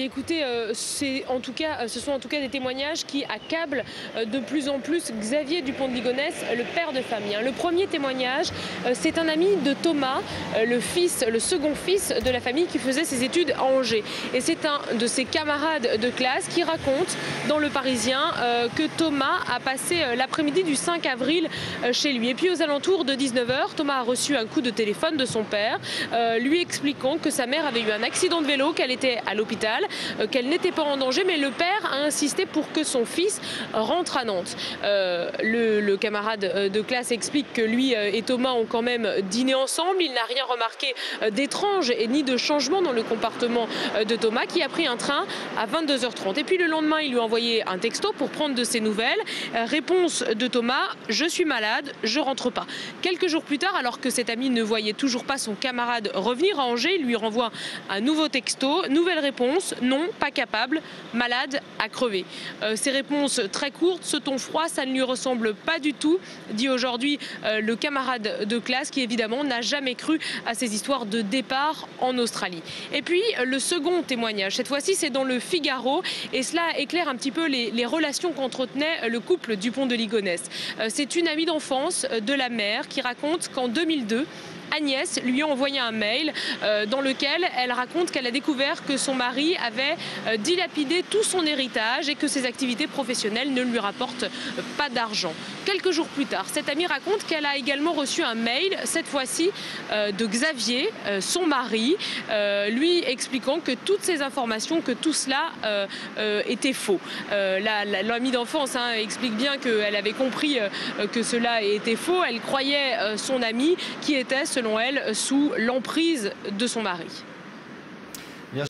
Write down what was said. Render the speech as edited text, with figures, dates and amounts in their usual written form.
Écoutez, ce sont en tout cas des témoignages qui accablent de plus en plus Xavier Dupont de Ligonnès, le père de famille. Le premier témoignage, c'est un ami de Thomas, le second fils de la famille qui faisait ses études à Angers. Et c'est un de ses camarades de classe qui raconte dans Le Parisien que Thomas a passé l'après-midi du 5 avril chez lui. Et puis aux alentours de 19 h, Thomas a reçu un coup de téléphone de son père, lui expliquant que sa mère avait eu un accident de vélo, qu'elle était à l'hôpital, qu'elle n'était pas en danger, mais le père a insisté pour que son fils rentre à Nantes. Le camarade de classe explique que lui et Thomas ont quand même dîné ensemble. Il n'a rien remarqué d'étrange et ni de changement dans le comportement de Thomas, qui a pris un train à 22 h 30. Et puis le lendemain, il lui a envoyé un texto pour prendre de ses nouvelles. Réponse de Thomas: je suis malade, je rentre pas. Quelques jours plus tard, alors que cet ami ne voyait toujours pas son camarade revenir à Angers, il lui renvoie un nouveau texto. Nouvelle réponse: non, pas capable, malade, à crever. Ces réponses très courtes, ce ton froid, ça ne lui ressemble pas du tout, dit aujourd'hui le camarade de classe qui évidemment n'a jamais cru à ces histoires de départ en Australie. Et puis le second témoignage, cette fois-ci c'est dans le Figaro, et cela éclaire un petit peu les relations qu'entretenait le couple Dupont de Ligonnès. C'est une amie d'enfance de la mère qui raconte qu'en 2002, Agnès lui a envoyé un mail dans lequel elle raconte qu'elle a découvert que son mari avait dilapidé tout son héritage et que ses activités professionnelles ne lui rapportent pas d'argent. Quelques jours plus tard, cette amie raconte qu'elle a également reçu un mail, cette fois-ci de Xavier, son mari, lui expliquant que toutes ces informations, que tout cela était faux. L'amie d'enfance explique bien qu'elle avait compris que cela était faux. Elle croyait son amie qui était, selon elle, sous l'emprise de son mari.